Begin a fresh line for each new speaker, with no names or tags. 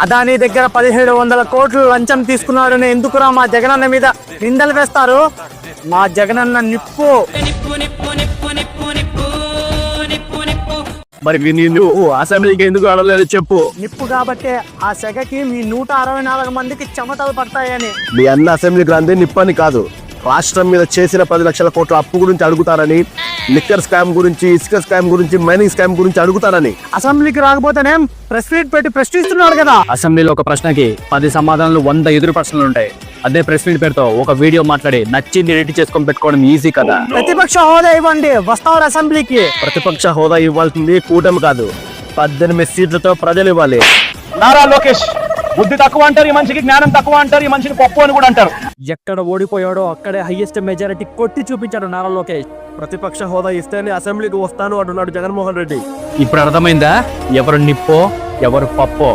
అదాని దగ్గర 1700 కోట్లు లంచం తీసుకున్నాడని ఎందుకురా మా జగనన్న మీద నిందలు వేస్తారు? మా జగనన్న నిప్పు.
మరి నువ్వు అసెంబ్లీకి ఎందుకు అడగలేదు చెప్పు.
నిప్పు కాబట్టి ఆ సెగకి మీ 164 మందికి చెమటలు పడతాయని.
మీ అన్న అసెంబ్లీకి రాందే నిప్పని కాదు, రాష్ట్రం మీద చేసిన 10 లక్షల కోట్ల అప్పు గురించి అడుగుతారని, లిక్కర్ స్కామ్ గురించి, ఇసుక స్కామ్ గురించి, మైనింగ్ స్కామ్ గురించి అడుగుతారని.
అసెంబ్లీకి రాకపోతేనేం ప్రెస్ మీట్ పెట్టి ప్రశ్నిస్తున్నాడు కదా.
అసెంబ్లీలో ఒక ప్రశ్నకి 10 సమాధానాలు, 100 ఎదురు ప్రశ్నలు ఉంటాయి. అదే ప్రెస్ మీట్ పేరుతో ఒక వీడియో మాట్లాడి నచ్చింది రెడీ చేసుకొని పెట్టుకోవడం ఈజీ కదా.
ప్రతిపక్ష హోదా ఇవ్వండి, వస్తాడు అసెంబ్లీకి.
ప్రతిపక్ష హోదా ఇవ్వాల్సింది కూటమి కాదు, 18 సీట్లతో ప్రజలు ఇవ్వాలి.
నారా లోకేష్ బుద్ధి తక్కువ అంటారు, ఈ మనిషికి జ్ఞానం తక్కువ అంటారు, ఈ మనిషిని పప్పు అని కూడా అంటారు.
ఎక్కడ ఓడిపోయాడో అక్కడే హైయెస్ట్ మెజారిటీ కొట్టి చూపించాడు నారా లోకేష్.
ప్రతిపక్ష హోదా ఇస్తేనే అసెంబ్లీకి వస్తాను అంటున్నాడు జగన్మోహన్ రెడ్డి.
ఇప్పుడు అర్థమైందా ఎవరు నిప్పో ఎవరు పప్పో?